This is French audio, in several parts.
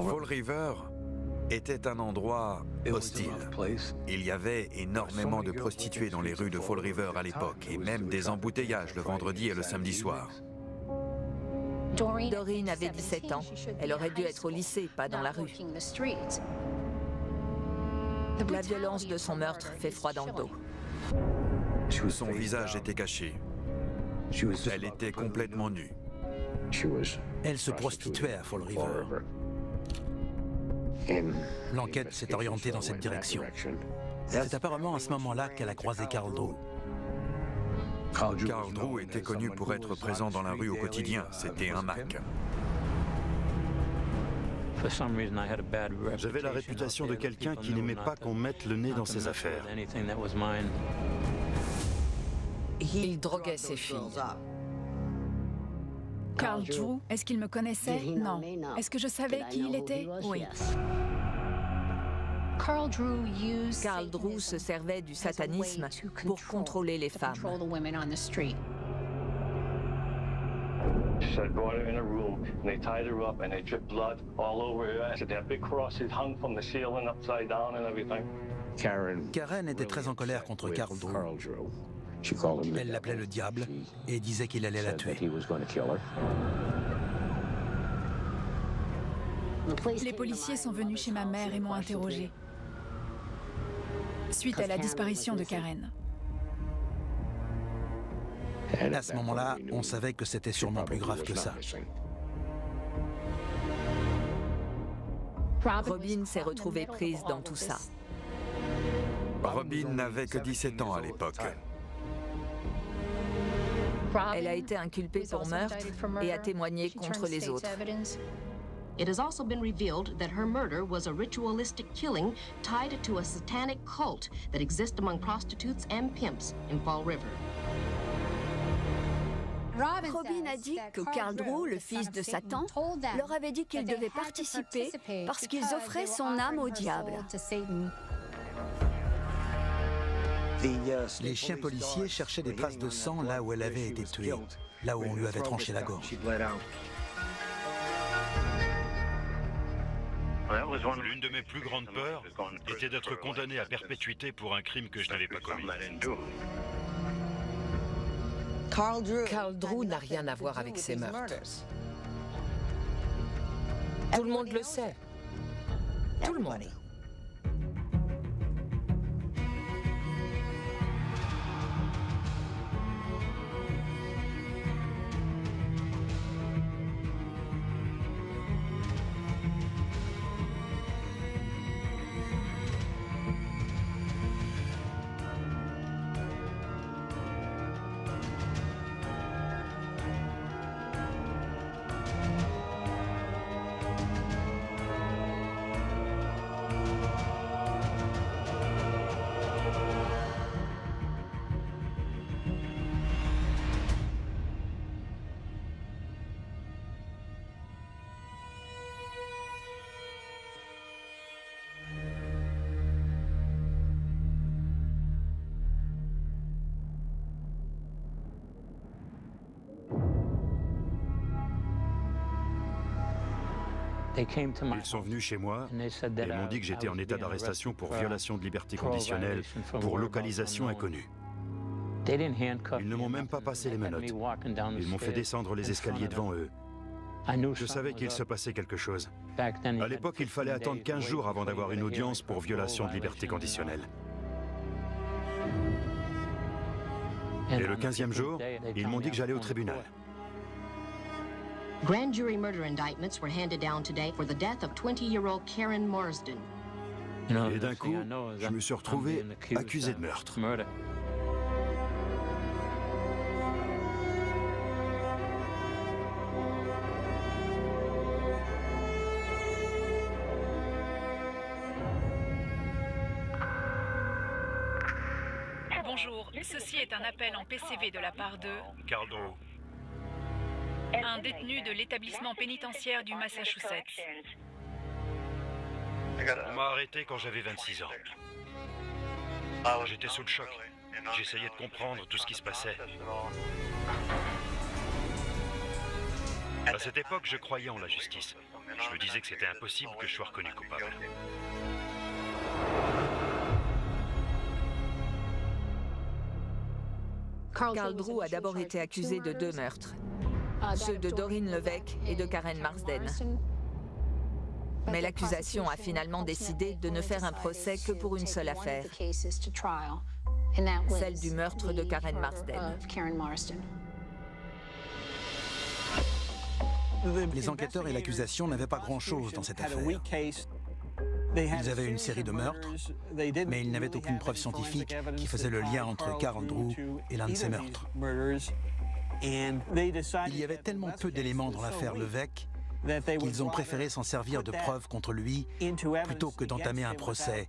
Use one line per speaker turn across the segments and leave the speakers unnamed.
Fall River était un endroit hostile. Il y avait énormément de prostituées dans les rues de Fall River à l'époque, et même des embouteillages le vendredi et le samedi soir.
Doreen avait 17 ans. Elle aurait dû être au lycée, pas dans la rue. La violence de son meurtre fait froid dans le dos.
Son visage était caché. Elle était complètement nue.
Elle se prostituait à Fall River. L'enquête s'est orientée dans cette direction. C'est apparemment à ce moment-là qu'elle a croisé Carl Drew.
Carl Drew était connu pour être présent dans la rue au quotidien. C'était un Mac.
J'avais la réputation de quelqu'un qui n'aimait pas qu'on mette le nez dans ses affaires.
Il droguait ses filles.
Carl Drew, est-ce qu'il me connaissait? Non. Est-ce que je savais qui il était? Oui.
Carl Drew se servait du satanisme pour contrôler les femmes.
Karen était très en colère contre Carl Drew. Elle l'appelait le diable et disait qu'il allait la tuer.
Les policiers sont venus chez ma mère et m'ont interrogée suite à la disparition de Karen.
À ce moment-là, on savait que c'était sûrement plus grave que ça.
Robin s'est retrouvée prise dans tout ça.
Robin n'avait que 17 ans à l'époque.
Elle a été inculpée pour meurtre et a témoigné contre les autres.
It has also been revealed that her murder was a ritualistic killing tied to a satanic cult that exists among prostitutes and pimps in Fall River.
Robin a dit que Carl Drew, le fils de Satan, leur avait dit qu'ils devaient participer parce qu'ils offraient son âme au diable.
Les chiens policiers cherchaient des traces de sang là où elle avait été tuée, là où on lui avait tranché la gorge.
L'une de mes plus grandes peurs était d'être condamné à perpétuité pour un crime que je n'avais pas commis.
Carl Drew n'a rien à voir avec ces meurtres. Tout le monde le sait. Tout le monde.
Ils sont venus chez moi et m'ont dit que j'étais en état d'arrestation pour violation de liberté conditionnelle, pour localisation inconnue. Ils ne m'ont même pas passé les menottes. Ils m'ont fait descendre les escaliers devant eux. Je savais qu'il se passait quelque chose. À l'époque, il fallait attendre 15 jours avant d'avoir une audience pour violation de liberté conditionnelle. Et le 15e jour, ils m'ont dit que j'allais au tribunal.
Grand jury murder indictments were handed down today for the death of 20-year-old Karen Marsden.
Et d'un coup, je me suis retrouvé accusé de meurtre.
Bonjour, ceci est un appel en PCV de la part de
Carl Drew.
Un détenu de l'établissement pénitentiaire du Massachusetts.
On m'a arrêté quand j'avais 26 ans. J'étais sous le choc. J'essayais de comprendre tout ce qui se passait. À cette époque, je croyais en la justice. Je me disais que c'était impossible que je sois reconnu coupable.
Carl Drew a d'abord été accusé de 2 meurtres, ceux de Doreen Levesque et de Karen Marsden. Mais l'accusation a finalement décidé de ne faire un procès que pour une seule affaire, celle du meurtre de Karen Marsden.
Les enquêteurs et l'accusation n'avaient pas grand-chose dans cette affaire. Ils avaient une série de meurtres, mais ils n'avaient aucune preuve scientifique qui faisait le lien entre Carl Drew et l'un de ces meurtres. Il y avait tellement peu d'éléments dans l'affaire Levesque qu'ils ont préféré s'en servir de preuve contre lui plutôt que d'entamer un procès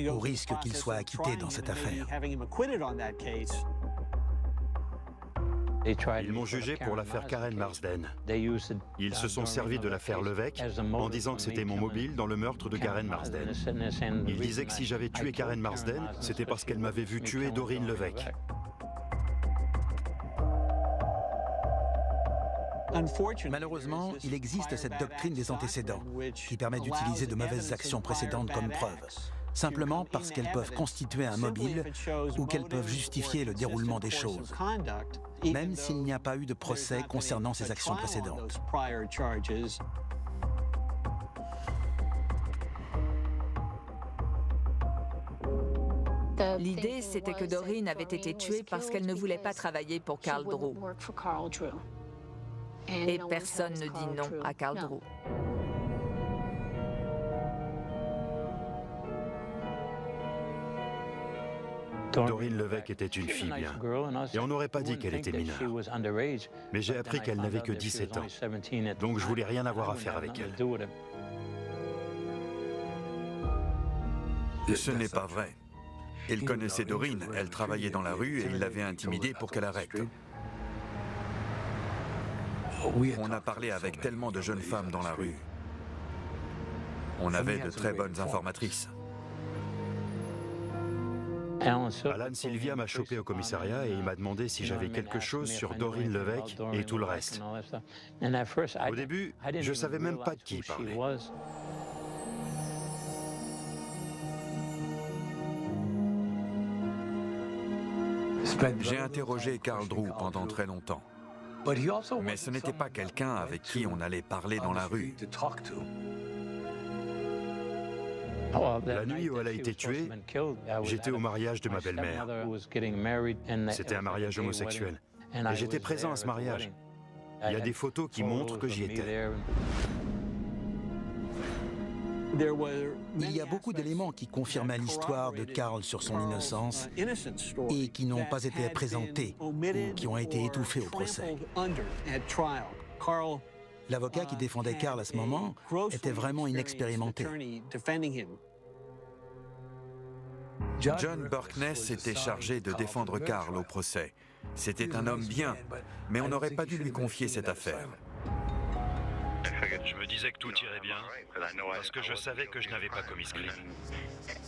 au risque qu'il soit acquitté dans cette affaire.
Ils m'ont jugé pour l'affaire Karen Marsden. Ils se sont servis de l'affaire Levesque en disant que c'était mon mobile dans le meurtre de Karen Marsden. Ils disaient que si j'avais tué Karen Marsden, c'était parce qu'elle m'avait vu tuer Doreen Levesque.
Malheureusement, il existe cette doctrine des antécédents qui permet d'utiliser de mauvaises actions précédentes comme preuve, simplement parce qu'elles peuvent constituer un mobile ou qu'elles peuvent justifier le déroulement des choses, même s'il n'y a pas eu de procès concernant ces actions précédentes.
L'idée, c'était que Doreen avait été tuée parce qu'elle ne voulait pas travailler pour Carl Drew. Et personne ne dit non à Carl Drew.
Doreen Levesque était une fille bien, et on n'aurait pas dit qu'elle était mineure. Mais j'ai appris qu'elle n'avait que 17 ans, donc je voulais rien avoir à faire avec elle.
Ce n'est pas vrai. Il connaissait Doreen, elle travaillait dans la rue et il l'avait intimidée pour qu'elle arrête. On a parlé avec tellement de jeunes femmes dans la rue. On avait de très bonnes informatrices.
Alan Sylvia m'a chopé au commissariat et il m'a demandé si j'avais quelque chose sur Doreen Levesque et tout le reste. Au début, je ne savais même pas de qui il parlait.
J'ai interrogé Carl Drew pendant très longtemps. Mais ce n'était pas quelqu'un avec qui on allait parler dans la rue.
La nuit où elle a été tuée, j'étais au mariage de ma belle-mère. C'était un mariage homosexuel. Et j'étais présent à ce mariage. Il y a des photos qui montrent que j'y étais.
Il y a beaucoup d'éléments qui confirmaient l'histoire de Carl sur son innocence et qui n'ont pas été présentés ou qui ont été étouffés au procès. L'avocat qui défendait Carl à ce moment était vraiment inexpérimenté.
John Burkness était chargé de défendre Carl au procès. C'était un homme bien, mais on n'aurait pas dû lui confier cette affaire.
Je me disais que tout irait bien, parce que je savais que je n'avais pas commis ce crime.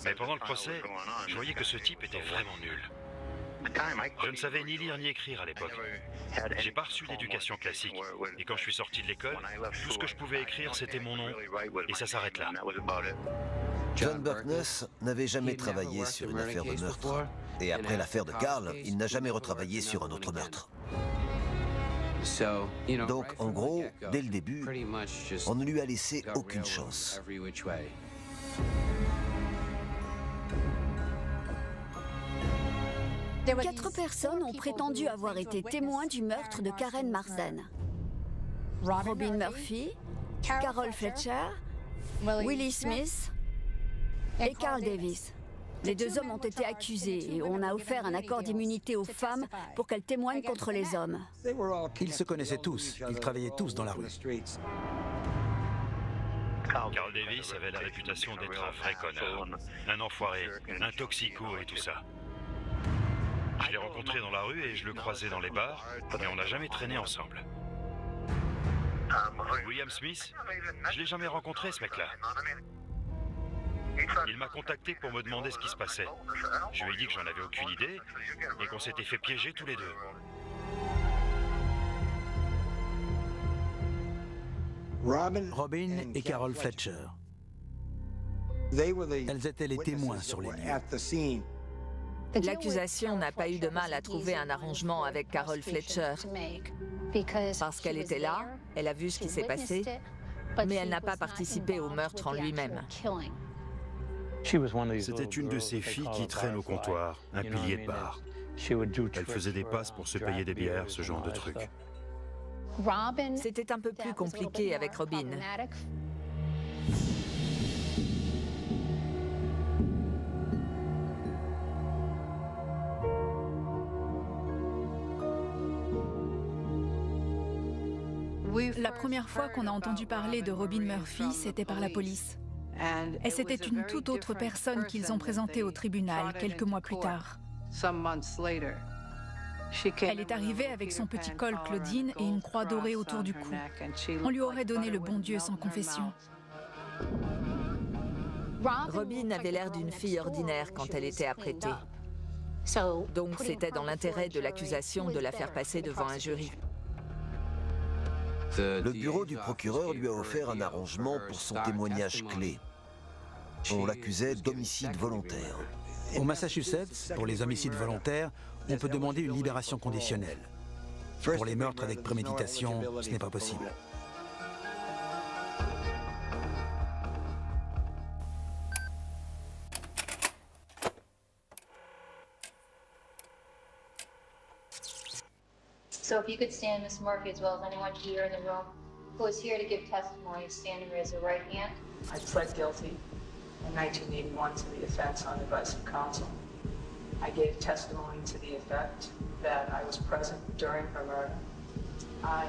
Mais pendant le procès, je voyais que ce type était vraiment nul. Je ne savais ni lire ni écrire à l'époque. J'ai pas reçu d'éducation classique. Et quand je suis sorti de l'école, tout ce que je pouvais écrire, c'était mon nom. Et ça s'arrête là.
John Burkness n'avait jamais travaillé sur une affaire de meurtre. Et après l'affaire de Carl, il n'a jamais retravaillé sur un autre meurtre. Donc, en gros, dès le début, on ne lui a laissé aucune chance.
Quatre personnes ont prétendu avoir été témoins du meurtre de Karen Marsden. Robin Murphy, Carol Fletcher, Willie Smith et Carl Davis. Les deux hommes ont été accusés et on a offert un accord d'immunité aux femmes pour qu'elles témoignent contre les hommes.
Ils se connaissaient tous, ils travaillaient tous dans la rue.
Carl Davis avait la réputation d'être un vrai connard, un enfoiré, un toxico et tout ça. Je l'ai rencontré dans la rue et je le croisais dans les bars, mais on n'a jamais traîné ensemble. William Smith, je l'ai jamais rencontré ce mec-là. Il m'a contacté pour me demander ce qui se passait. Je lui ai dit que j'en avais aucune idée et qu'on s'était fait piéger tous les deux.
Robin et Carol Fletcher. Elles étaient les témoins sur les lieux.
L'accusation n'a pas eu de mal à trouver un arrangement avec Carol Fletcher. Parce qu'elle était là, elle a vu ce qui s'est passé, mais elle n'a pas participé au meurtre en lui-même.
C'était une de ces filles qui traînent au comptoir, un pilier de bar. Elle faisait des passes pour se payer des bières, ce genre de truc.
C'était un peu plus compliqué avec Robin.
La première fois qu'on a entendu parler de Robin Murphy, c'était par la police. Et c'était une toute autre personne qu'ils ont présentée au tribunal quelques mois plus tard. Elle est arrivée avec son petit col Claudine et une croix dorée autour du cou. On lui aurait donné le bon Dieu sans confession.
Robin avait l'air d'une fille ordinaire quand elle était apprêtée. Donc c'était dans l'intérêt de l'accusation de la faire passer devant un jury.
Le bureau du procureur lui a offert un arrangement pour son témoignage clé. On l'accusait d'homicide volontaire.
Au Massachusetts, pour les homicides volontaires, on peut demander une libération conditionnelle. Pour les meurtres avec préméditation, ce n'est pas possible.
So if you could stand, Miss Murphy, as well as anyone here in the room who is here to give testimony, stand and raise your right hand.
I pled guilty in 1981 to the offense on advice of counsel. I gave testimony to the effect that I was present during her murder. I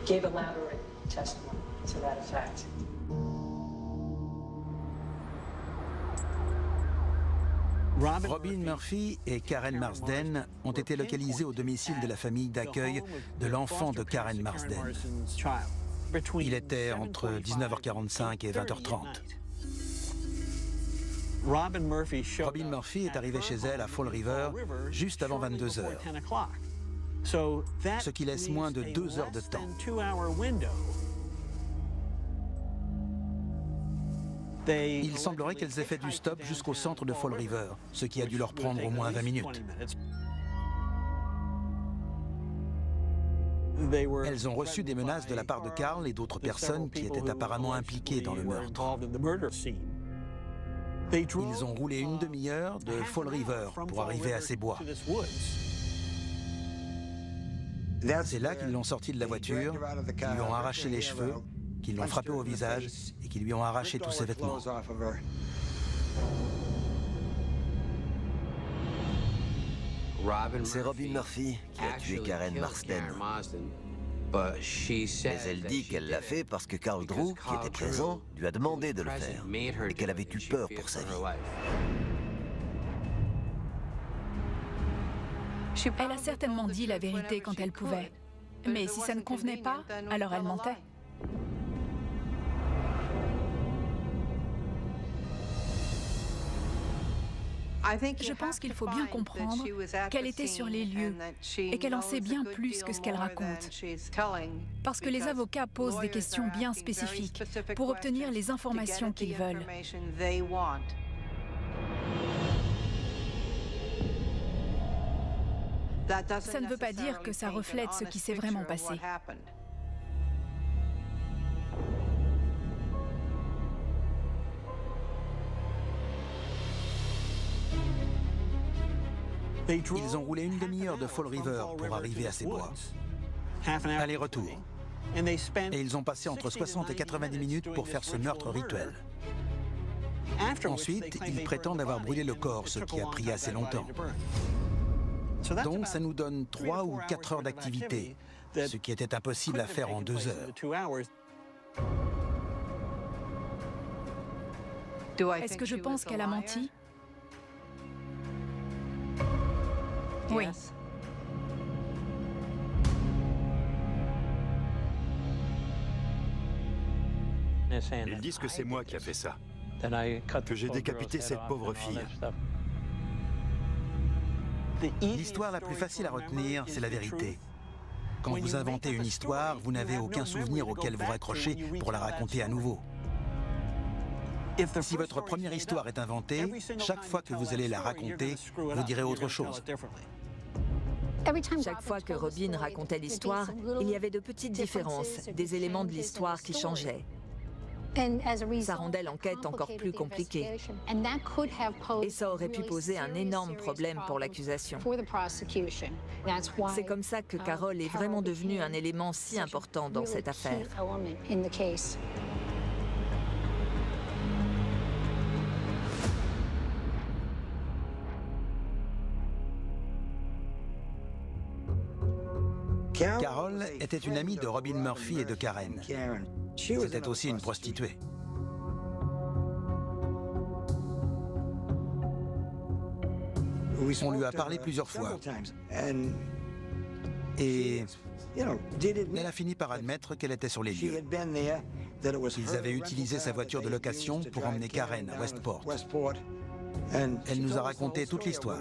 gave elaborate testimony to that effect.
Robin Murphy et Karen Marsden ont été localisés au domicile de la famille d'accueil de l'enfant de Karen Marsden. Il était entre 19h45 et 20h30. Robin Murphy est arrivé chez elle à Fall River juste avant 22h, ce qui laisse moins de 2 heures de temps. Il semblerait qu'elles aient fait du stop jusqu'au centre de Fall River, ce qui a dû leur prendre au moins 20 minutes. Elles ont reçu des menaces de la part de Carl et d'autres personnes qui étaient apparemment impliquées dans le meurtre. Ils ont roulé une demi-heure de Fall River pour arriver à ces bois. C'est là qu'ils l'ont sorti de la voiture, qu'ils lui ont arraché les cheveux, qu'ils l'ont frappé au visage et qu'ils lui ont arraché tous ses vêtements.
C'est Robin Murphy qui a tué Karen Marsden. Mais elle dit qu'elle l'a fait parce que Carl Drew, qui était présent, lui a demandé de le faire et qu'elle avait eu peur pour sa vie.
Elle a certainement dit la vérité quand elle pouvait. Mais si ça ne convenait pas, alors elle mentait. Je pense qu'il faut bien comprendre qu'elle était sur les lieux et qu'elle en sait bien plus que ce qu'elle raconte. Parce que les avocats posent des questions bien spécifiques pour obtenir les informations qu'ils veulent. Ça ne veut pas dire que ça reflète ce qui s'est vraiment passé.
Ils ont roulé une demi-heure de Fall River pour arriver à ces bois. Aller-retour. Et ils ont passé entre 60 et 90 minutes pour faire ce meurtre rituel. Ensuite, ils prétendent avoir brûlé le corps, ce qui a pris assez longtemps. Donc ça nous donne 3 ou 4 heures d'activité, ce qui était impossible à faire en 2 heures.
Est-ce que je pense qu'elle a menti? Oui.
Ils disent que c'est moi qui a fait ça, que j'ai décapité cette pauvre fille.
L'histoire la plus facile à retenir, c'est la vérité. Quand vous inventez une histoire, vous n'avez aucun souvenir auquel vous raccrochez pour la raconter à nouveau. Si votre première histoire est inventée, chaque fois que vous allez la raconter, vous direz autre chose.
Chaque fois que Robin racontait l'histoire, il y avait de petites différences, des éléments de l'histoire qui changeaient. Ça rendait l'enquête encore plus compliquée. Et ça aurait pu poser un énorme problème pour l'accusation. C'est comme ça que Carol est vraiment devenue un élément si important dans cette affaire.
Carol était une amie de Robin Murphy et de Karen. C'était aussi une prostituée. On lui a parlé plusieurs fois. Et elle a fini par admettre qu'elle était sur les lieux. Ils avaient utilisé sa voiture de location pour emmener Karen à Westport. Elle nous a raconté toute l'histoire.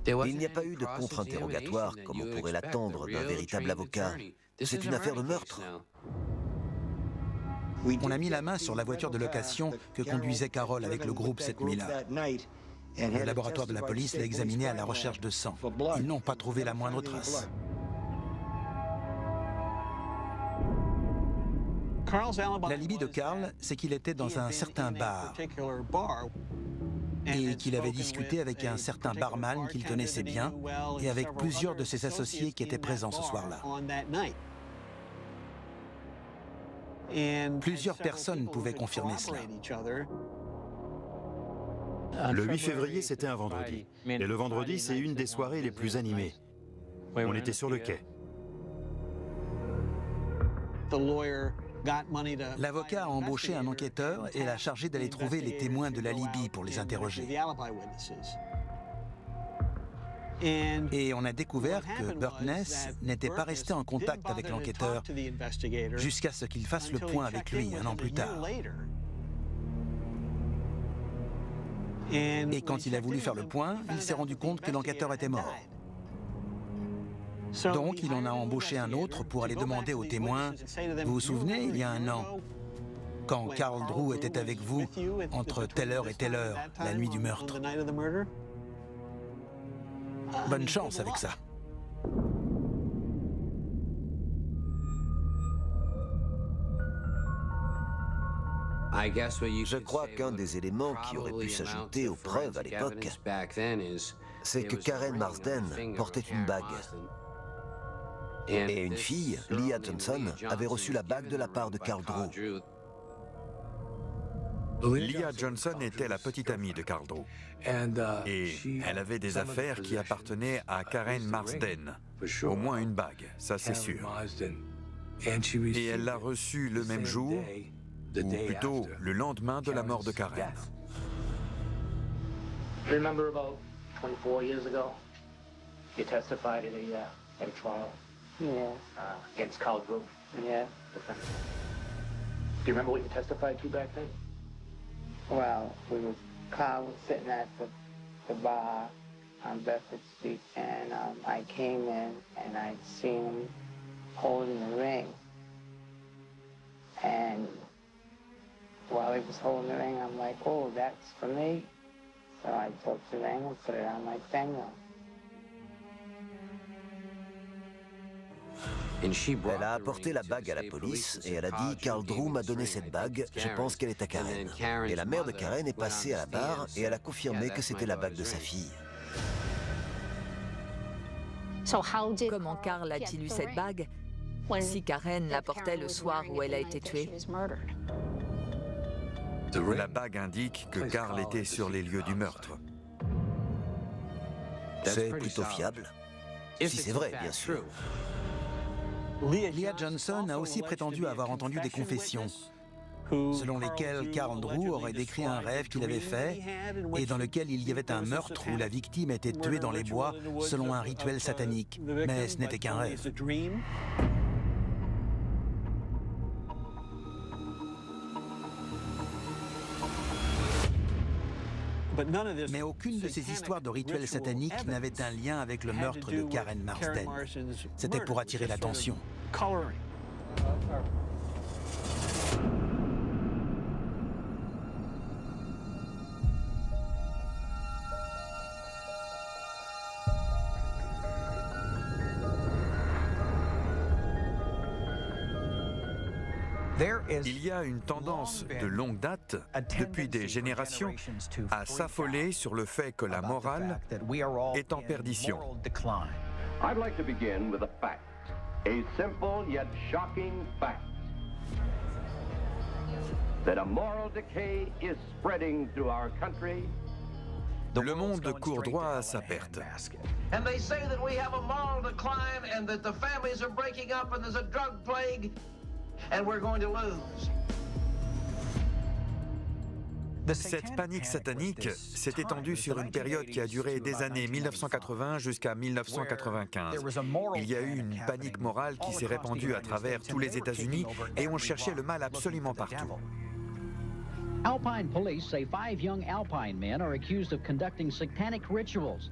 Il n'y a pas eu de contre-interrogatoire, comme on pourrait l'attendre d'un véritable avocat. C'est une affaire de meurtre.
On a mis la main sur la voiture de location que conduisait Carol avec le groupe cette nuit-là. Le laboratoire de la police l'a examiné à la recherche de sang. Ils n'ont pas trouvé la moindre trace. L'alibi de Carl, c'est qu'il était dans un certain bar et qu'il avait discuté avec un certain barman qu'il connaissait bien et avec plusieurs de ses associés qui étaient présents ce soir-là. Plusieurs personnes pouvaient confirmer cela.
Le 8 février, c'était un vendredi. Et le vendredi, c'est une des soirées les plus animées. On était sur le quai.
L'avocat a embauché un enquêteur et l'a chargé d'aller trouver les témoins de l'alibi pour les interroger. Et on a découvert que Burt Ness n'était pas resté en contact avec l'enquêteur jusqu'à ce qu'il fasse le point avec lui un an plus tard. Et quand il a voulu faire le point, il s'est rendu compte que l'enquêteur était mort. Donc il en a embauché un autre pour aller demander aux témoins « Vous vous souvenez, il y a un an, quand Carl Drew était avec vous entre telle heure et telle heure, la nuit du meurtre ?» Bonne chance avec ça.
Je crois qu'un des éléments qui aurait pu s'ajouter aux preuves à l'époque, c'est que Karen Marsden portait une bague. Et une fille, Leah Johnson, avait reçu la bague de la part de Carl Drew.
Leah Johnson était la petite amie de Carl Drew. Et elle avait des affaires qui appartenaient à Karen Marsden. Au moins une bague, ça c'est sûr. Et elle l'a reçue le même jour, ou plutôt le lendemain de la mort de Karen.
Remember about 24 years ago, you testified at a trial? Yeah. Against Carl Drew? Yeah. Do you remember what you testified to back then?
Well, Carl was sitting at the bar on Bedford Street, and I came in and I'd seen him holding the ring. And while he was holding the ring, I'm like, oh, that's for me. So I took the ring and put it on my finger.
Elle a apporté la bague à la police et elle a dit « Carl Drew m'a donné cette bague, je pense qu'elle est à Karen ». Et la mère de Karen est passée à la barre et elle a confirmé que c'était la bague de sa fille.
Comment Carl a-t-il eu cette bague si Karen la portait le soir où elle a été tuée?
La bague indique que Carl était sur les lieux du meurtre.
C'est plutôt fiable. Si c'est vrai, bien sûr.
Leah Johnson a aussi prétendu avoir entendu des confessions, selon lesquelles Carl Drew aurait décrit un rêve qu'il avait fait et dans lequel il y avait un meurtre où la victime était tuée dans les bois selon un rituel satanique. Mais ce n'était qu'un rêve. Mais aucune de ces histoires de rituels sataniques n'avait un lien avec le meurtre de Karen Marsden. C'était pour attirer l'attention.
Il y a une tendance de longue date, depuis des générations, à s'affoler sur le fait que la morale est en perdition.
I'd like to begin with a fact, a simple yet shocking fact, that a moral decay is spreading through our country.
Le monde court droit à sa perte.
And they say that we have a moral decline and that the families are breaking up and there's a drug plague. And we're going to lose.
Cette panique satanique s'est étendue sur une période qui a duré des années 1980 jusqu'à 1995. Il y a eu une panique morale qui s'est répandue à travers tous les États-Unis et on cherchait le mal absolument partout.
Alpine police say 5 young Alpine men are accused of conducting satanic rituals.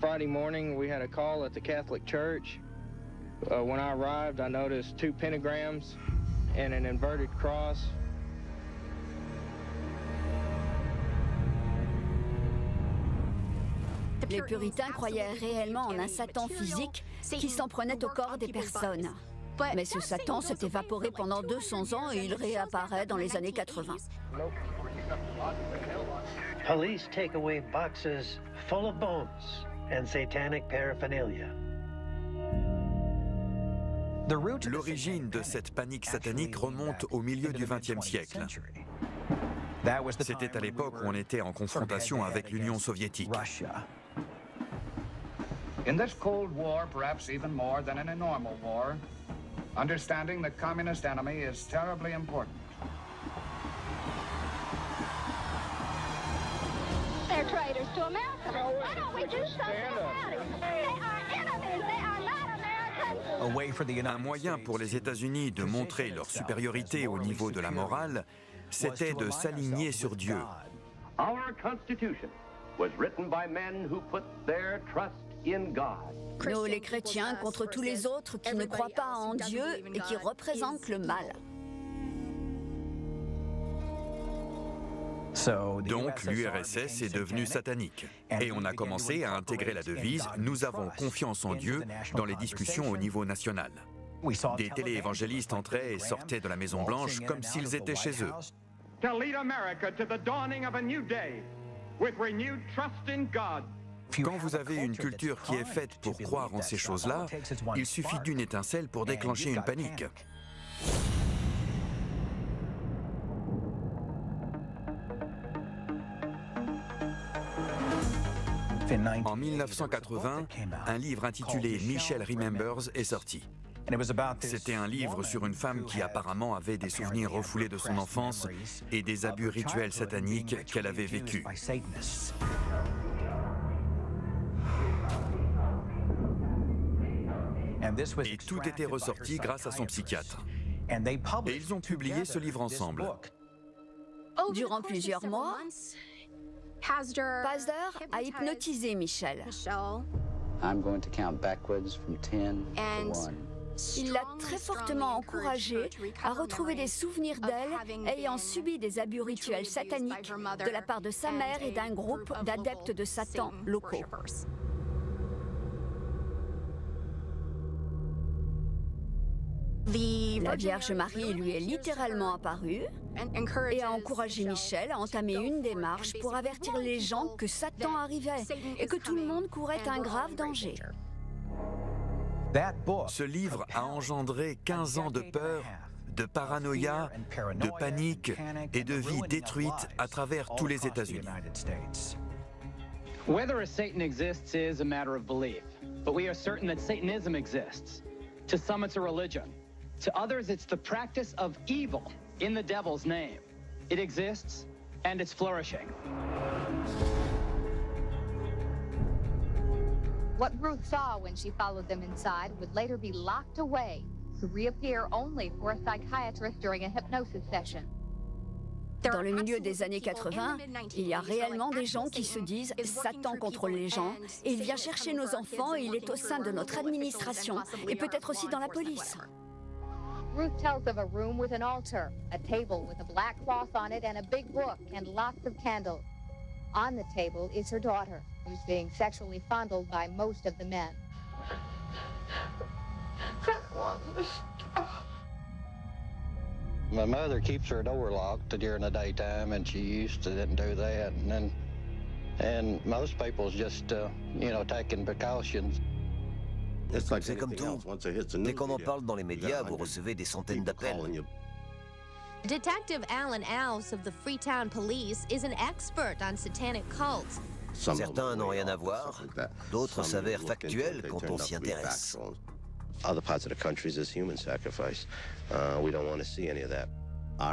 Friday morning, we had a call at the Catholic Church. When I arrived, I noticed 2 pentagrams and an inverted cross.
Les puritains croyaient réellement en un Satan physique qui s'en prenait au corps des personnes. Mais ce Satan s'est évaporé pendant 200 ans et il réapparaît dans les années 80.
Police take away boxes full of bones and satanic paraphernalia.
L'origine de cette panique satanique remonte au milieu du XXe siècle. C'était à l'époque où on était en confrontation avec l'Union soviétique.
In this Cold War, perhaps even more than in a normal war, understanding the communist enemy is terribly important.
They're traitors to America. Why don't we do something about it? They are enemies. They are not Americans.
Un moyen pour les États-Unis de montrer leur supériorité au niveau de la morale, c'était de s'aligner sur Dieu.
Our Constitution was written by men who put their trust in God.
Nous, les chrétiens, contre tous les autres qui ne croient pas en Dieu et qui représentent le mal.
Donc l'URSS est devenue satanique. Et on a commencé à intégrer la devise « Nous avons confiance en Dieu » dans les discussions au niveau national. Des téléévangélistes entraient et sortaient de la Maison-Blanche comme s'ils étaient chez eux.
To lead America to the dawning of a new day with renewed trust in God.
Quand vous avez une culture qui est faite pour croire en ces choses-là, il suffit d'une étincelle pour déclencher une panique. En 1980, un livre intitulé Michelle Remembers est sorti. C'était un livre sur une femme qui apparemment avait des souvenirs refoulés de son enfance et des abus rituels sataniques qu'elle avait vécus. Et tout était ressorti grâce à son psychiatre. Et ils ont publié ce livre ensemble.
Durant plusieurs mois, Pazder a hypnotisé Michelle.
I'm going to count backwards from 10 to 1.
Il l'a très fortement encouragée à retrouver des souvenirs d'elle ayant subi des abus rituels sataniques de la part de sa mère et d'un groupe d'adeptes de Satan locaux. La Vierge Marie lui est littéralement apparue et a encouragé Michelle à entamer une démarche pour avertir les gens que Satan arrivait et que tout le monde courait un grave danger.
Ce livre a engendré 15 ans de peur, de paranoïa, de panique et de vies détruites à travers tous les États-Unis.
Whether a Satan exists is a matter of belief, but we are certain that Satanism exists. To some it's a religion. To others, it's the practice of evil in the devil's name. It exists, and it's flourishing.
What Ruth saw when she followed them inside would later be locked away to reappear only for a psychiatrist during a hypnosis session.
Dans le milieu des années 80, il y a réellement des gens qui se disent « Satan contrôle les gens » et il vient chercher nos enfants et il est au sein de notre administration et peut-être aussi dans la police.
Ruth tells of a room with an altar, a table with a black cloth on it and a big book and lots of candles. On the table is her daughter, who's being sexually fondled by most of the men.
My mother keeps her door locked during the daytime, and she used to didn't do that. And most people's just, you know, taking precautions.
C'est comme tout. Dès qu'on en parle dans les médias, vous recevez des centaines d'appels.
Detective Alan Alves of the Freetown Police is an expert on satanic cults.
Certains n'ont rien à voir, d'autres s'avèrent factuels quand on s'y intéresse.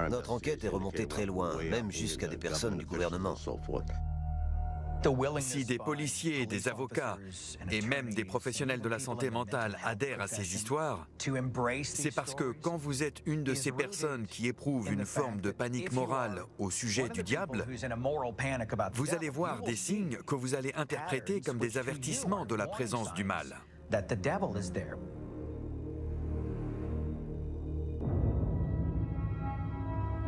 Notre enquête est remontée très loin, même jusqu'à des personnes du gouvernement.
Si des policiers, des avocats et même des professionnels de la santé mentale adhèrent à ces histoires, c'est parce que quand vous êtes une de ces personnes qui éprouvent une forme de panique morale au sujet du diable, vous allez voir des signes que vous allez interpréter comme des avertissements de la présence du mal.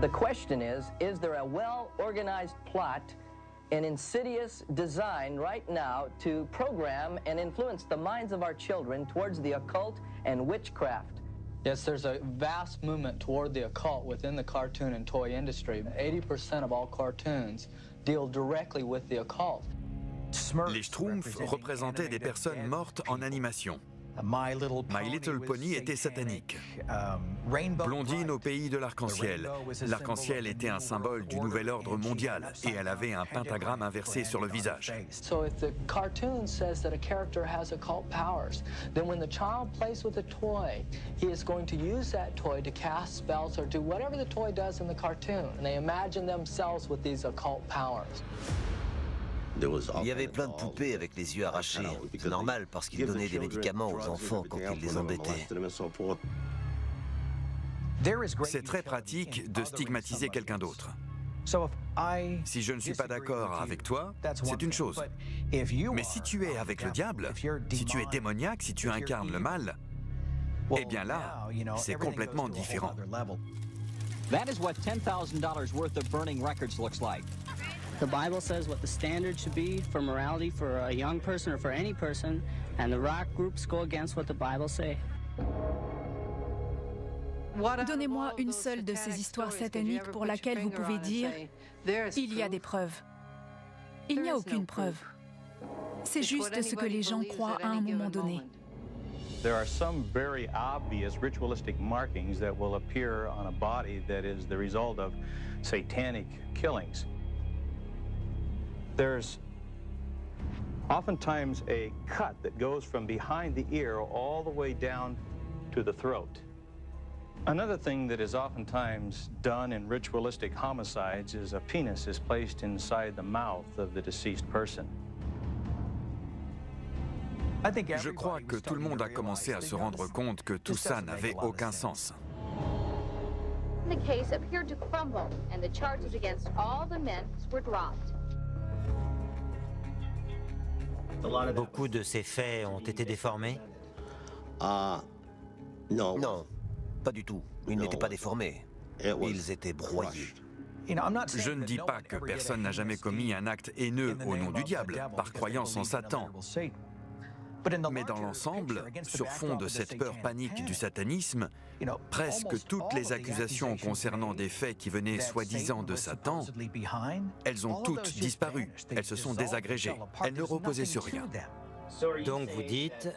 The question is there a well-organized plot, an insidious design right now to program and influence the minds of our children towards the occult and witchcraft?
Yes, there's a vast movement toward the occult within the cartoon and toy industry. 80% of all cartoons deal directly with the occult.
Les Schtroumpfs représentaient des personnes mortes en animation. My Little Pony était satanique. Blondine au pays de l'arc-en-ciel. L'arc-en-ciel était un symbole du nouvel ordre mondial et elle avait un pentagramme inversé sur le visage.
So if the cartoon says that a character has occult powers, then when the child plays with a toy, he is going to use that toy to cast spells or do whatever the toy does in the cartoon. And they imagine themselves with these occult powers.
Il y avait plein de poupées avec les yeux arrachés. C'est normal parce qu'ils donnaient des médicaments aux enfants quand ils les embêtaient.
C'est très pratique de stigmatiser quelqu'un d'autre. Si je ne suis pas d'accord avec toi, c'est une chose. Mais si tu es avec le diable, si tu es démoniaque, si tu incarnes le mal, eh bien là, c'est complètement différent.
That is what $10,000 worth of burning records looks like.
The Bible says what the standard should be for morality for a young person or for any person, and the rock groups go against what the Bible say.
Donnez-moi une seule de ces histoires sataniques pour laquelle vous pouvez dire « il y a des preuves ». Il n'y a aucune preuve. C'est juste ce que les gens croient à un moment donné.
There are some very obvious ritualistic markings that will appear on a body that is the result of satanic killings. There's oftentimes a cut that goes from behind the ear all the way down to the throat. Another thing that is oftentimes done in ritualistic homicides is a penis is placed inside the mouth of the deceased person.
Je crois que tout le monde a commencé à se rendre compte que tout ça n'avait aucun sens.
The case appeared to crumble, and the charges against all the men were dropped.
Beaucoup de ces faits ont été déformés?
Non, pas du tout. Ils n'étaient pas déformés. Ils étaient broyés.
Je ne dis pas que personne n'a jamais commis un acte haineux au nom du diable, par croyance en Satan. Mais dans l'ensemble, sur fond de cette peur panique du satanisme, presque toutes les accusations concernant des faits qui venaient soi-disant de Satan, elles ont toutes disparu, elles se sont désagrégées, elles ne reposaient sur rien.
Donc vous dites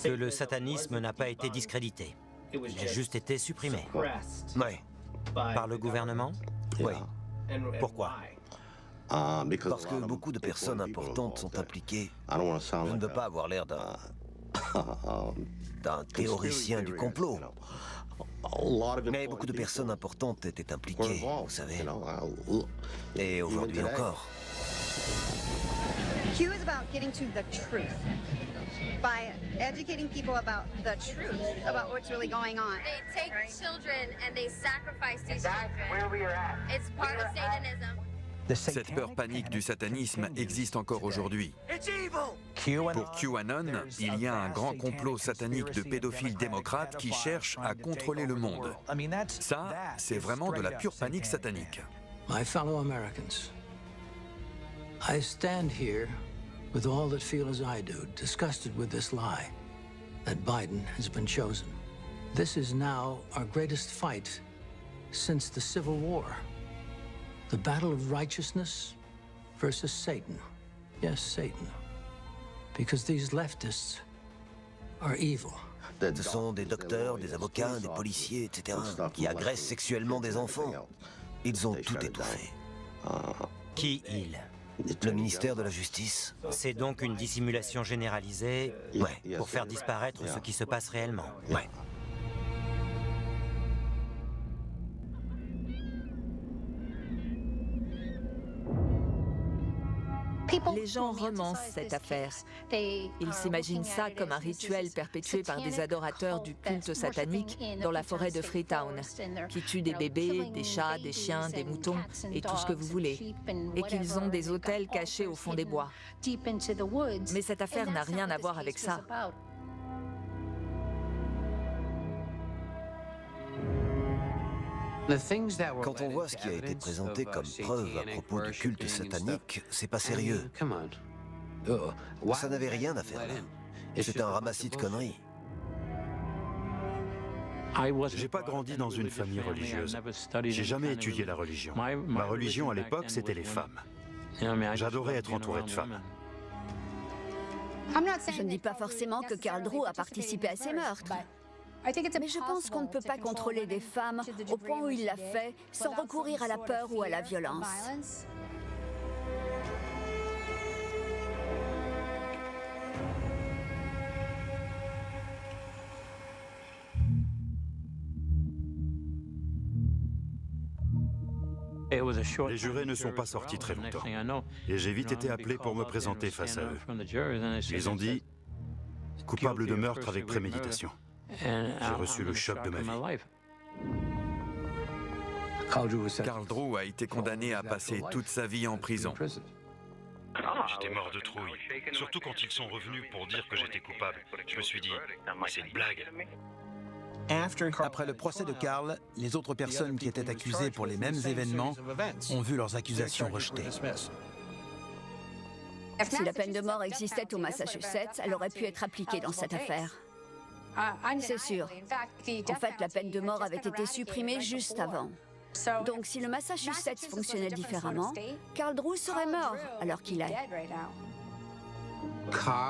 que le satanisme n'a pas été discrédité, il a juste été supprimé.
Oui.
Par le gouvernement?
Oui.
Pourquoi?
Parce que beaucoup de personnes importantes sont impliquées. Je ne veux pas avoir l'air d'un théoricien du complot. Mais beaucoup de personnes importantes étaient impliquées, vous savez. Et aujourd'hui encore.
Q is about getting to the truth.
by educating people about the truth, about what's really going on.
They take children and they sacrifice these children. Where we are at. It's part of Satanism.
Cette peur panique du satanisme existe encore aujourd'hui. Pour QAnon, il y a un grand complot satanique de pédophiles démocrates qui cherchent à contrôler le monde. Ça, c'est vraiment de la pure panique satanique.
My fellow Americans, I stand here with all that feel as I do, disgusted with this lie that Biden has been chosen. This is now our greatest fight since the Civil War. The battle of righteousness versus Satan. Yes, Satan. Because these leftists are evil.
Ce sont des docteurs, des avocats, des policiers, etc., qui agressent sexuellement des enfants. Ils ont tout étouffé.
Qui ils?
Le ministère de la Justice.
C'est donc une dissimulation généralisée pour faire disparaître ce qui se passe réellement.
Ouais.
Les gens romancent cette affaire. Ils s'imaginent ça comme un rituel perpétué par des adorateurs du culte satanique dans la forêt de Freetown, qui tuent des bébés, des chats, des chiens, des moutons et tout ce que vous voulez, et qu'ils ont des autels cachés au fond des bois. Mais cette affaire n'a rien à voir avec ça.
Quand on voit ce qui a été présenté comme preuve à propos du culte satanique, c'est pas sérieux. Ça n'avait rien à faire là. C'était un ramassis de conneries.
J'ai pas grandi dans une famille religieuse. J'ai jamais étudié la religion. Ma religion à l'époque, c'était les femmes. J'adorais être entouré de femmes.
Je ne dis pas forcément que Karl Drew a participé à ces meurtres. Mais je pense qu'on ne peut pas contrôler des femmes au point où il l'a fait sans recourir à la peur ou à la violence.
Les jurés ne sont pas sortis très longtemps. Et j'ai vite été appelé pour me présenter face à eux. Ils ont dit « coupable de meurtre avec préméditation ». J'ai reçu le choc de ma vie.
Karl Drew a été condamné à passer toute sa vie en prison.
J'étais mort de trouille, surtout quand ils sont revenus pour dire que j'étais coupable. Je me suis dit, c'est une blague.
Après le procès de Karl, les autres personnes qui étaient accusées pour les mêmes événements ont vu leurs accusations rejetées.
Si la peine de mort existait au Massachusetts, elle aurait pu être appliquée dans cette affaire. C'est sûr. En fait, la peine de mort avait été supprimée juste avant. Donc, si le Massachusetts fonctionnait différemment, Karl Drew serait mort alors qu'il est.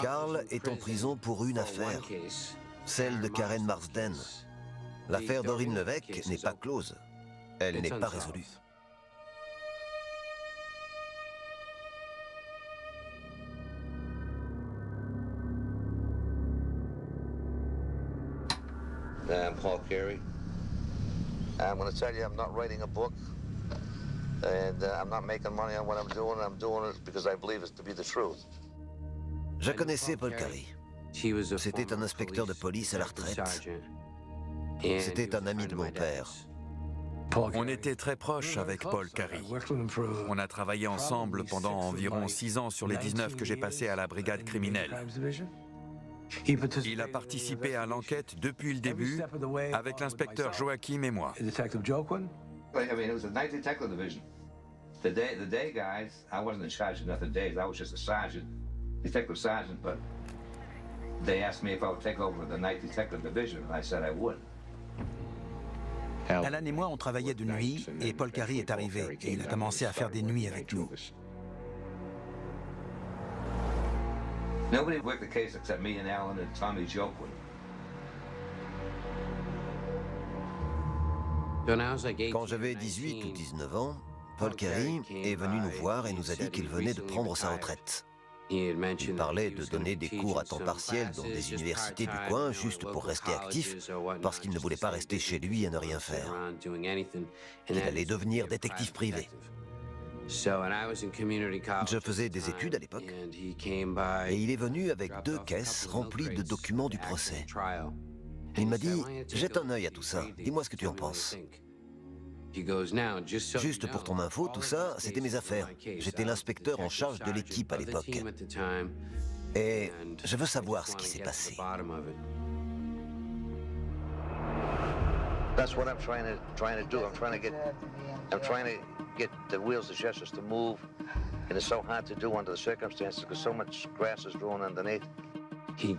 Karl est en prison pour une affaire, celle de Karen Marsden. L'affaire Doreen Levesque n'est pas close. Elle n'est pas résolue.
I'm Paul Carey. I'm going to tell you I'm not writing a book, and I'm not making money on what I'm doing. I'm doing it because I believe it to be the truth.
Je connaissais Paul Carey. C'était un inspecteur de police à la retraite. C'était un ami de mon père.
On était très proches avec Paul Carey. On a travaillé ensemble pendant environ 6 ans sur les 19 que j'ai passés à la brigade criminelle. Il a participé à l'enquête depuis le début avec l'inspecteur Joachim et moi.
The day guys, I wasn't in charge of nothing days. I was just a sergeant, detective sergeant, but they asked me if I would take over the night detective division, and I said I would.
Alan et moi, on travaillait de nuit, et Paul Carey est arrivé, et il a commencé à faire des nuits avec nous.
Nobody worked the case except me and Alan and Tommy Joquin.
Quand j'avais 18 ou 19 ans, Paul Carey est venu nous voir et nous a dit qu'il venait de prendre sa retraite. Il parlait de donner des cours à temps partiel dans des universités du coin juste pour rester actif, parce qu'il ne voulait pas rester chez lui et ne rien faire. Il allait devenir détective privé. Je faisais des études à l'époque, et il est venu avec 2 caisses remplies de documents du procès. Il m'a dit, jette un œil à tout ça, dis-moi ce que tu en penses. Juste pour ton info, tout ça, c'était mes affaires. J'étais l'inspecteur en charge de l'équipe à l'époque. Et je veux savoir ce qui s'est passé.
That's what I'm trying to do. I'm trying to get the wheels of justice to move, and it's so hard to do under the circumstances because so much grass is growing underneath.
Il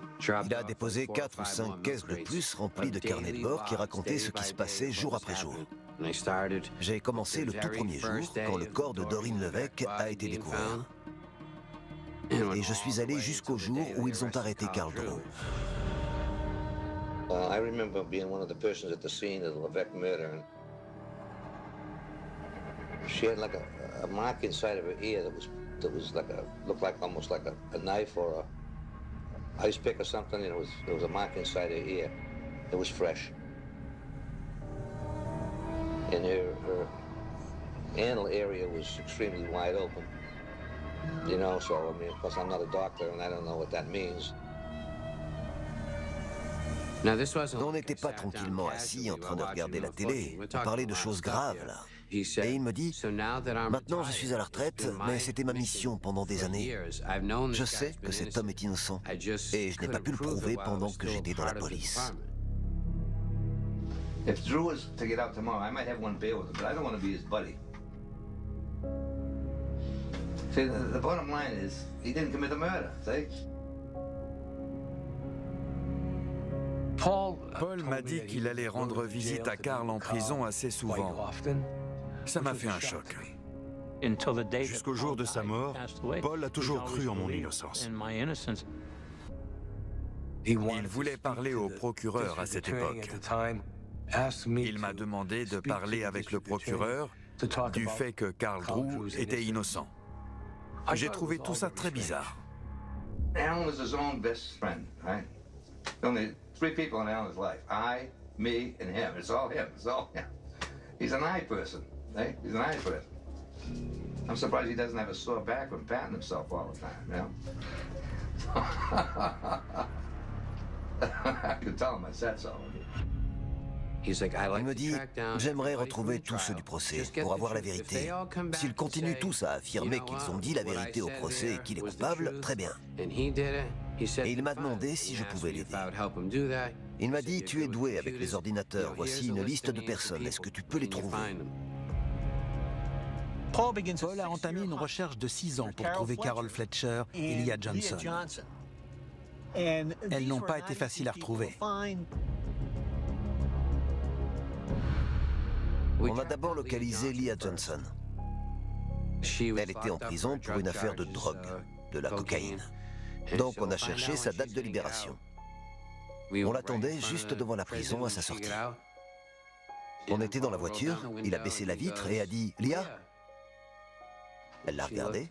a déposé 4 ou 5 caisses de plus remplies de carnets de bord qui racontaient ce qui se passait jour après jour. J'ai commencé le tout premier jour quand le corps de Doreen Levesque a été découvert. Et je suis allé jusqu'au jour où ils ont arrêté Carl Drew.
I remember being one of the persons at the scene of the Levesque murder, and she had like a mark inside of her ear that was like looked like almost like a knife or a ice pick or something. And there was a mark inside her ear. It was fresh, and her anal area was extremely wide open. You know, so I mean, of course, I'm not a doctor, and I don't know what that means.
On n'était pas tranquillement assis en train de regarder la télé, on parlait de choses graves là. Et il me dit, maintenant je suis à la retraite, mais c'était ma mission pendant des années. Je sais que cet homme est innocent, et je n'ai pas pu le prouver pendant que j'étais dans la police.
If Drew was to get out tomorrow, I might have one beer with him, but I don't want to be his buddy. See, the bottom line is, he didn't commit the murder, see?
Paul m'a dit qu'il allait rendre visite à Carl en prison assez souvent. Ça m'a fait un choc.
Jusqu'au jour de sa mort, Paul a toujours cru en mon innocence.
Il voulait parler au procureur à cette époque. Il m'a demandé de parler avec le procureur du fait que Carl Drew était innocent. J'ai trouvé tout ça très bizarre.
Alan was his own best friend, right? Only 3 people in Alan's life. I, me, and him. It's all him. It's all him. He's an eye person, right? He's an eye person. I'm surprised he doesn't have a sore back from patting himself all the time, you know? I could tell him I said so.
Il me dit, j'aimerais retrouver tous ceux du procès pour avoir la vérité. S'ils continuent tous à affirmer qu'ils ont dit la vérité au procès et qu'il est coupable, très bien. Et il m'a demandé si je pouvais l'aider. Il m'a dit, tu es doué avec les ordinateurs, voici une liste de personnes, est-ce que tu peux les trouver?
Paul a entamé une recherche de 6 ans pour trouver Carol Fletcher et Leah Johnson. Elles n'ont pas été faciles à retrouver.
On a d'abord localisé Leah Johnson. Elle était en prison pour une affaire de drogue, de la cocaïne. Donc on a cherché sa date de libération. On l'attendait juste devant la prison à sa sortie. On était dans la voiture, il a baissé la vitre et a dit « Leah ?» Elle l'a regardé,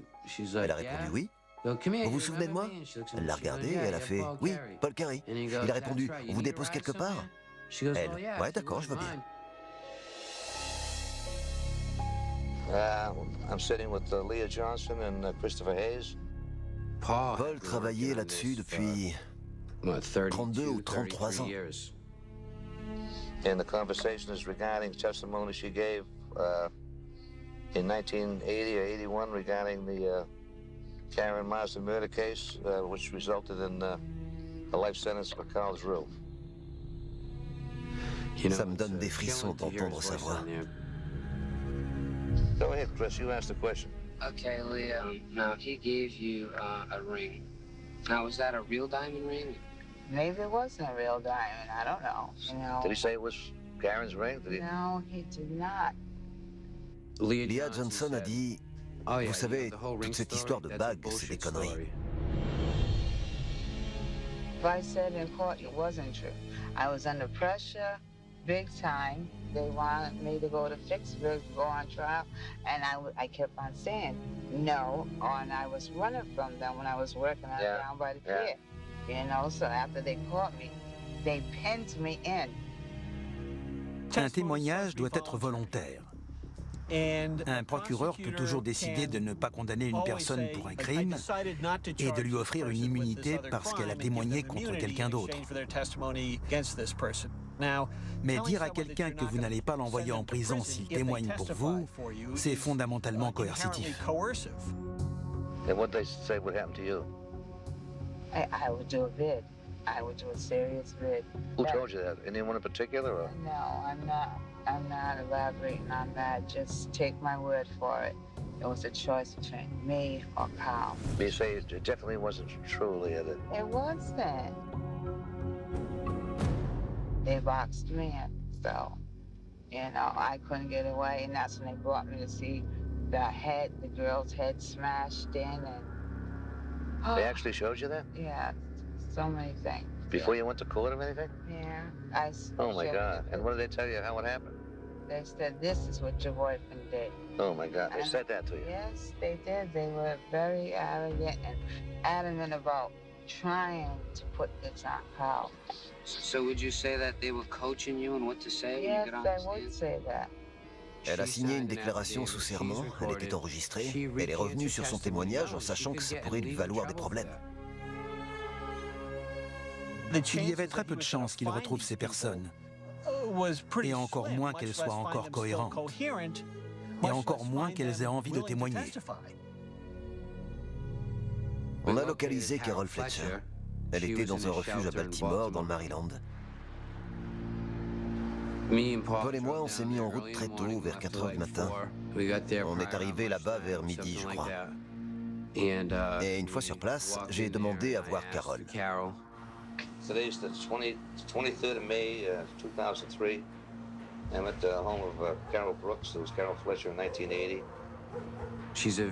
elle a répondu « Oui ». Vous vous souvenez de moi? Elle l'a regardé et elle a fait « Oui, Paul Carey ». Il a répondu « On vous dépose quelque part ?» Elle « Ouais, d'accord, je veux bien. »
I'm sitting with Leah Johnson and Christopher Hayes.
Paul travaillait là-dessus depuis 32 ou 33 ans.
And the conversation is regarding testimony she gave in 1980 or 81 regarding the Karen Marsden murder case, which resulted in a life sentence for Carl Drew.
Ça me donne des frissons d'entendre sa voix.
Go ahead, Chris, you asked the question.
Okay, Leah, now he gave you a ring. Now, was that a real diamond ring?
Maybe it wasn't a real diamond, I don't know. You know.
Did he say it was Karen's ring? Did he...
No, he did not.
Leah Johnson a dit, vous savez, toute cette histoire de bague, c'est des conneries.
If I said in court it wasn't true, I was under pressure, big time. They wanted me to go to Fitchburg, go on trial, and I kept on saying no, and I was running from them when I was working down by the pier. You know, so after they caught me, they pinned me in.
Un témoignage doit être volontaire. Un procureur peut toujours décider de ne pas condamner une personne pour un crime et de lui offrir une immunité parce qu'elle a témoigné contre quelqu'un d'autre. Mais dire à quelqu'un que vous n'allez pas l'envoyer en prison s'il témoigne pour vous, c'est fondamentalement coercitif.
And what they say would happen to you?
I would do a vid. I would do a serious vid.
Who told you that? Anyone in particular? Or?
No, I'm not elaborating on that. Just take my word for it. It was a choice between me or Carl.
You say it definitely wasn't true, Leah.
It wasn't. They boxed me in, so, I couldn't get away, and that's when they brought me to see the girl's head smashed in, and...
They actually showed you that?
Yeah, so many things.
Before you went to court or anything?
Yeah,
Oh my God, and what did they tell you, how it happened?
They said, this is what your boyfriend did.
Oh my God, they said that to you?
Yes, they did. They were very arrogant and adamant about trying to put this on Carl.
So would you say that they were coaching you on what to say?
Yes, I would say that.
Elle a signé une déclaration sous serment, elle était enregistrée, elle est revenue sur son témoignage en sachant que ça pourrait lui valoir des problèmes.
Il y avait très peu de chances qu'il retrouve ces personnes, et encore moins qu'elles soient encore cohérentes, et encore moins qu'elles aient envie de témoigner.
On a localisé Carol Fletcher. Elle était dans un refuge à Baltimore, dans le Maryland. Paul et moi, on s'est mis en route très tôt, vers 4 heures du matin. On est arrivé là-bas vers midi, je crois. Et une fois sur place, j'ai demandé à voir Carol.
Today's the 23rd of May, 2003. I'm at the home of Carol Brooks. It was Carol Fletcher in 1980.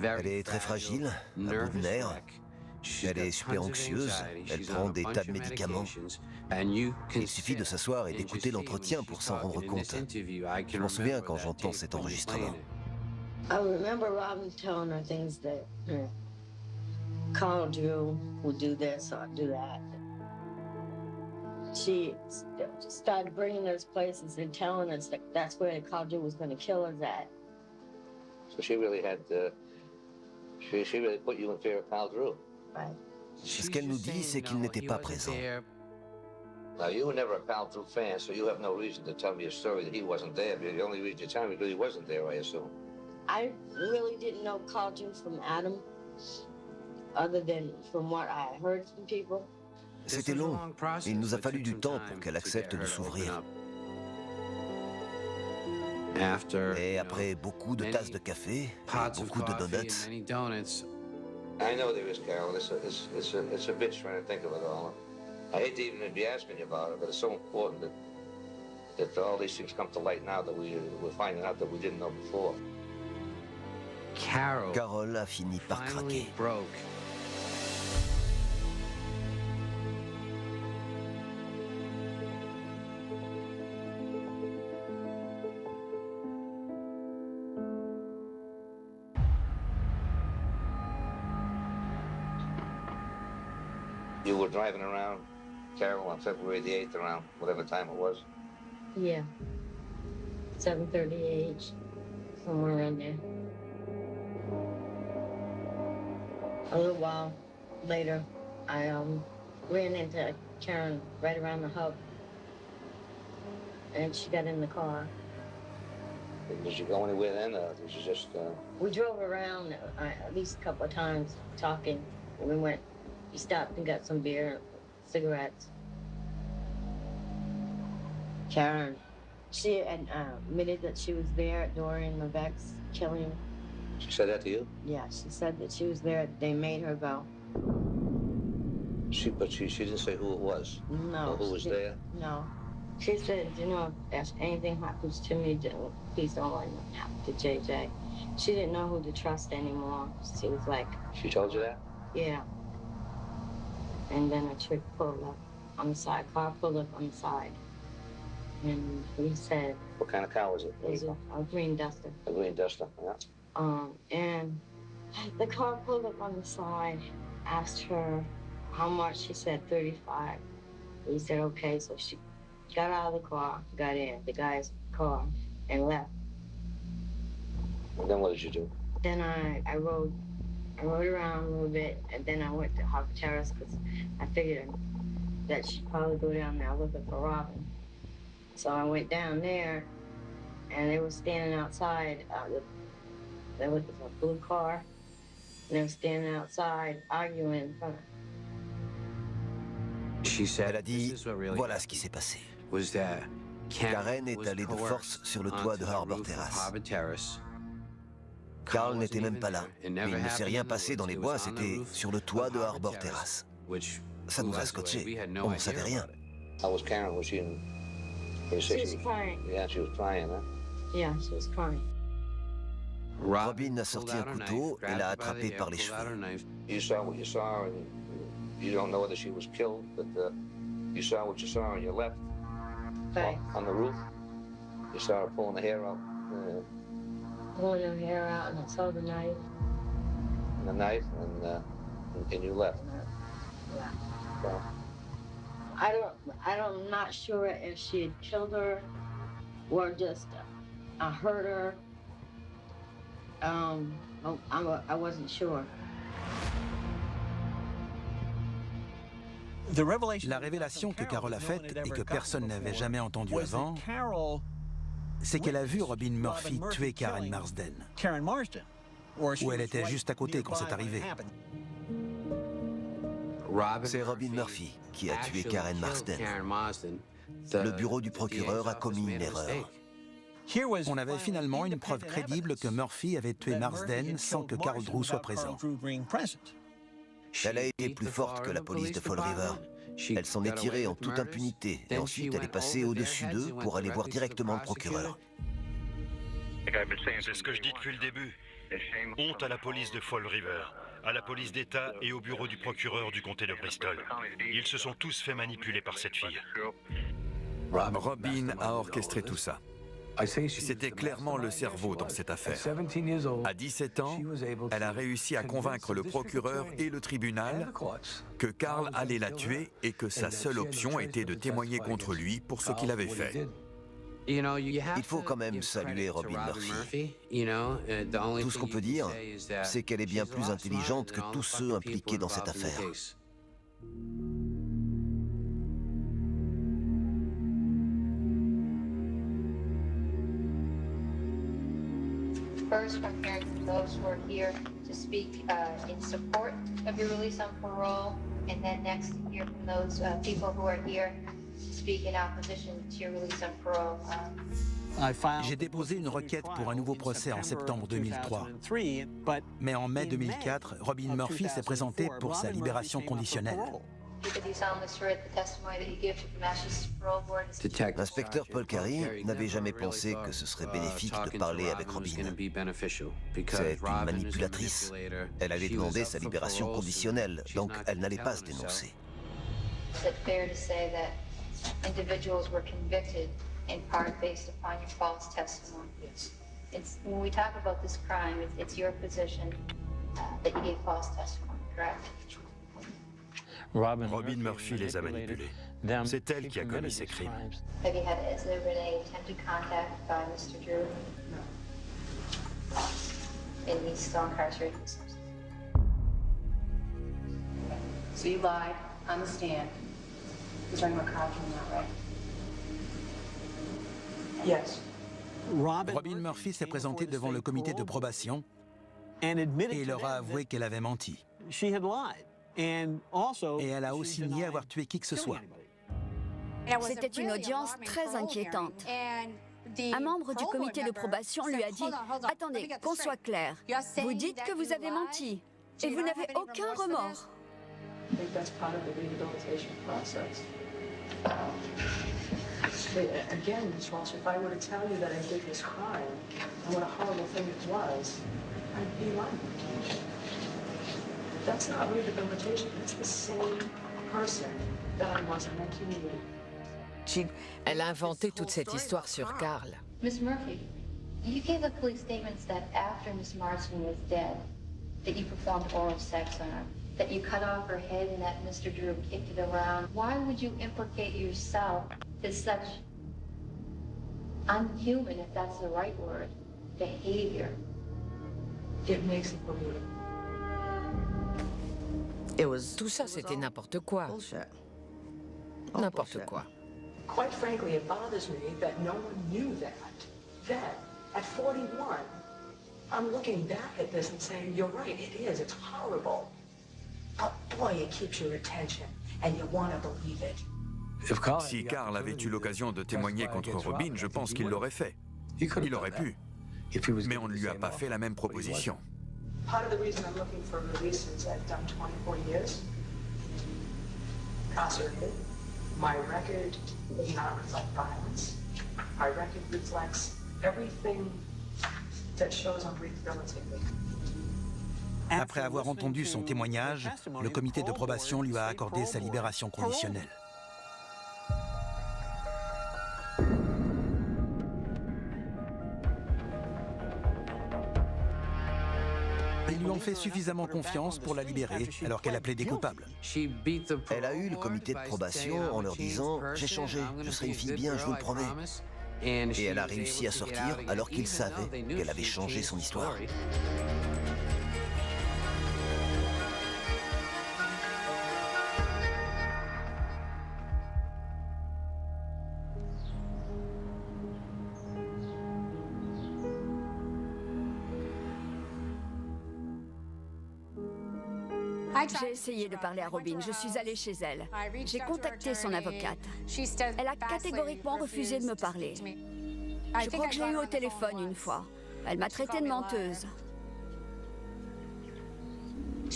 Elle est très fragile, à bout de nerfs. Elle est super anxieuse, elle prend des tas de médicaments. Il suffit de s'asseoir et d'écouter l'entretien pour s'en rendre compte. Je m'en souviens quand j'entends cet enregistrement.
I remember Robin telling her things that Carl Drew would do this or do that. She started bringing us places and telling us that that's where Carl Drew was going to kill us at.
So she really had, she really put you in fear of Carl Drew.
Right.
Ce qu'elle nous dit, c'est qu'il n'était pas présent.
Now, you were never a Carl Drew fan, so you have no reason to tell me a story that he wasn't there. The only reason you're telling me is he wasn't there, I assume.
I really didn't know Carl Drew from Adam, other than from what I heard from people.
C'était long. Il nous a fallu du temps pour qu'elle accepte de s'ouvrir. Et après beaucoup de tasses de café et beaucoup de donuts.
I know there is, Carol. It's a bitch trying to think of it all. I hate to even be asking you about it, but it's so important that all these things come to light now that we're finding out that we didn't know before.
Carol a fini par craquer.
You were driving around, Carol, on February the 8th, around whatever time it was?
Yeah. 7:38, somewhere around there. A little while later, I ran into Karen right around the hub, and she got in the car.
Did you go anywhere then, or did you just...
We drove around at least a couple of times, talking. We stopped and got some beer, cigarettes. Karen, she admitted that she was there at Dorian Levesque's killing.
She said that to you?
Yeah, she said that she was there. They made her go.
But she didn't say who it was?
No.
Or who was there?
No. She said, if anything happens to me, please don't let it happen to JJ. She didn't know who to trust anymore. She was like...
She told you that?
Yeah. And then a chick pulled up on the side, car pulled up on the side. And he said...
What kind of car was it?
It was a green Duster.
A green Duster, yeah.
And the car pulled up on the side, asked her how much. She said 35. He said, okay, so she got out of the car, got in the guy's car, and left.
then what did you do?
Then I rode around a little bit, and then I went to Harper Terrace because I figured that she'd probably go down there looking for Robin. So I went down there, and they were standing outside. There was a blue car, and they were standing outside arguing in front of.
Elle a dit, voilà ce qui s'est passé. Karen est allée de force sur le toit de Harbour Terrace. Carl n'était même pas là. Mais il ne s'est rien passé dans les bois, c'était sur le toit de Harbour Terrace. Ça nous a scotché. On ne savait rien.
How was Karen? Was she in?
She was crying.
Yeah, she was crying, huh?
Yeah, she was crying.
Robin a sorti un couteau et l'a attrapé par les cheveux.
You saw what you saw, and you don't know whether she was killed, but you saw what you saw, and you left on the roof. You saw her pulling the hair out.
Pulling her hair out, and I saw the knife.
And the knife, and you left.
Yeah.
So.
I'm not sure if she had killed her or just hurt her. I wasn't sure.
La révélation que Carol a faite et que personne n'avait jamais entendue avant, c'est qu'elle a vu Robin Murphy tuer Karen Marsden, où elle était juste à côté quand c'est arrivé.
C'est Robin Murphy qui a tué Karen Marsden. Le bureau du procureur a commis une erreur.
On avait finalement une preuve crédible que Murphy avait tué Marsden sans que Carl Drew soit présent.
Elle a été plus forte que la police de Fall River. Elle s'en est tirée en toute impunité et ensuite elle est passée au-dessus d'eux pour aller voir directement le procureur.
C'est ce que je dis depuis le début. Honte à la police de Fall River, à la police d'État et au bureau du procureur du comté de Bristol. Ils se sont tous fait manipuler par cette fille.
Robin a orchestré tout ça. C'était clairement le cerveau dans cette affaire. À 17 ans, elle a réussi à convaincre le procureur et le tribunal que Carl allait la tuer et que sa seule option était de témoigner contre lui pour ce qu'il avait fait.
Il faut quand même saluer Robin Murphy. Tout ce qu'on peut dire, c'est qu'elle est bien plus intelligente que tous ceux impliqués dans cette affaire.
First, from hearing from those who are here to speak in support of your release on parole, and then next to hear from those people who are here to speak in opposition to your release on parole.
J'ai déposé une requête pour un nouveau procès en septembre 2003. Mais en mai 2004, Robin Murphy s'est présentée pour sa libération conditionnelle.
L'inspecteur Paul Carey n'avait jamais pensé que ce serait bénéfique de parler avec Robin. C'est une manipulatrice. Elle allait demander sa libération conditionnelle, donc elle n'allait pas se dénoncer.
Is it fair to say that individuals were convicted in part based upon your false testimony? When we talk about this crime, it's your position that you gave false testimony, correct?
Robin Murphy les a manipulés. C'est elle qui a commis ces crimes.
Has there been any attempted contact by Mr. Drew? No. And he's still incarcerated? So you lied on the stand during McCarthy, right? Yes.
Robin Murphy s'est présentée devant le comité de probation et leur a avoué qu'elle avait menti. Et elle a aussi nié avoir tué qui que ce soit.
C'était une audience très inquiétante. Un membre du comité de probation lui a dit « Attendez, qu'on soit clair, vous dites que vous avez menti et vous n'avez aucun remords. »
Again, Ms. Walsh, if I were to tell you that I did this crime and what a horrible thing it was, I'd be lying. That's not rehabilitation. That's the same person that I was in 1980.
Elle a inventé toute cette histoire sur Carl.
Miss Murphy, you gave the police statements that after Miss Marsden was dead, that you performed oral sex on her, that you cut off her head and that Mr. Drew kicked it around. Why would you implicate yourself in such unhuman, if that's the right word, behavior
Tout ça, c'était n'importe quoi. N'importe quoi.
Quite frankly, it bothers me that no one knew that. Then, at 41, I'm looking back at this and saying, you're right, it is, it's horrible. But boy, it keeps your attention, and you want to believe it.
Si Carl avait eu l'occasion de témoigner contre Robin, je pense qu'il l'aurait fait. Il aurait pu. Mais on ne lui a pas fait la même proposition.
Part of the reason I'm looking for release is I've done 24 years. Incarcerated. My record does not reflect violence. My record reflects everything that shows I'm rehabilitated.
Après avoir entendu son témoignage, le comité de probation lui a accordé sa libération conditionnelle. Ils lui ont fait suffisamment confiance pour la libérer alors qu'elle a plaidé coupable.
Elle a eu le comité de probation en leur disant « J'ai changé, je serai une fille bien, je vous le promets ». Et elle a réussi à sortir alors qu'ils savaient qu'elle avait changé son histoire.
J'ai essayé de parler à Robin, je suis allée chez elle. J'ai contacté son avocate. Elle a catégoriquement refusé de me parler. Je crois que je l'ai eu au téléphone une fois. Elle m'a traitée de menteuse.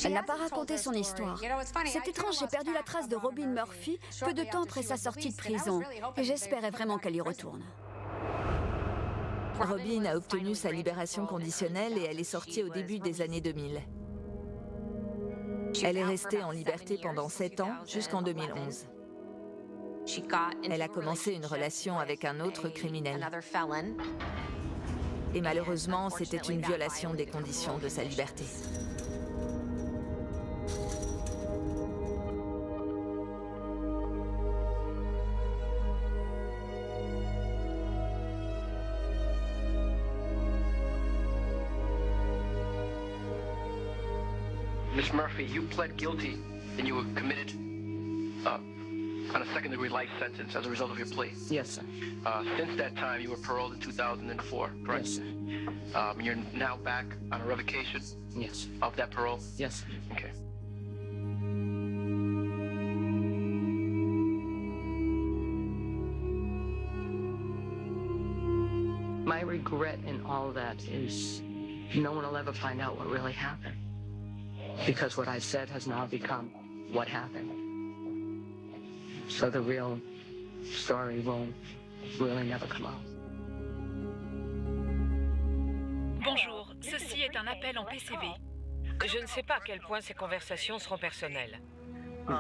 Elle n'a pas raconté son histoire. C'est étrange, j'ai perdu la trace de Robin Murphy peu de temps après sa sortie de prison. Et j'espérais vraiment qu'elle y retourne.
Robin a obtenu sa libération conditionnelle et elle est sortie au début des années 2000. Elle est restée en liberté pendant 7 ans, jusqu'en 2011. Elle a commencé une relation avec un autre criminel. Et malheureusement, c'était une violation des conditions de sa liberté.
Miss Murphy, you pled guilty and you were committed on a second-degree life sentence as a result of your plea.
Yes, sir.
Since that time, you were paroled in 2004, correct?
Yes, sir.
You're now back on a revocation?
Yes.
Of that parole?
Yes, sir.
Okay.
My regret in all of that is no one will ever find out what really happened. Because what I said has now become what happened. So the real story will really never come out.
Bonjour, ceci est un appel en PCV. Je ne sais pas à quel point ces conversations seront personnelles.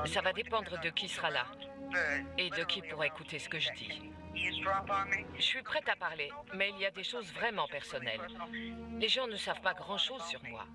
Ça va dépendre de qui sera là et de qui pourra écouter ce que je dis. Je suis prête à parler, mais il y a des choses vraiment personnelles. Les gens ne savent pas grand-chose sur moi.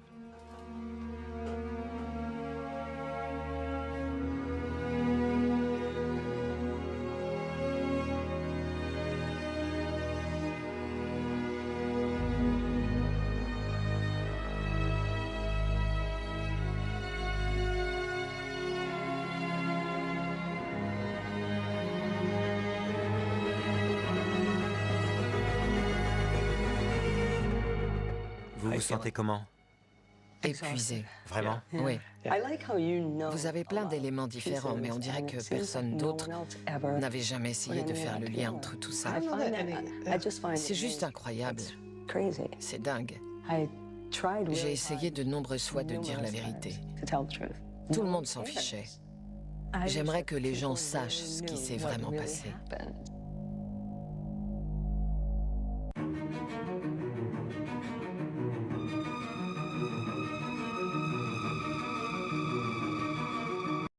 Vous vous sentez comment?
Épuisé.
Vraiment?
Oui. Vous avez plein d'éléments différents, mais on dirait que personne d'autre n'avait jamais essayé de faire le lien entre tout ça. C'est juste incroyable. C'est dingue. J'ai essayé de nombreuses fois de dire la vérité. Tout le monde s'en fichait. J'aimerais que les gens sachent ce qui s'est vraiment passé.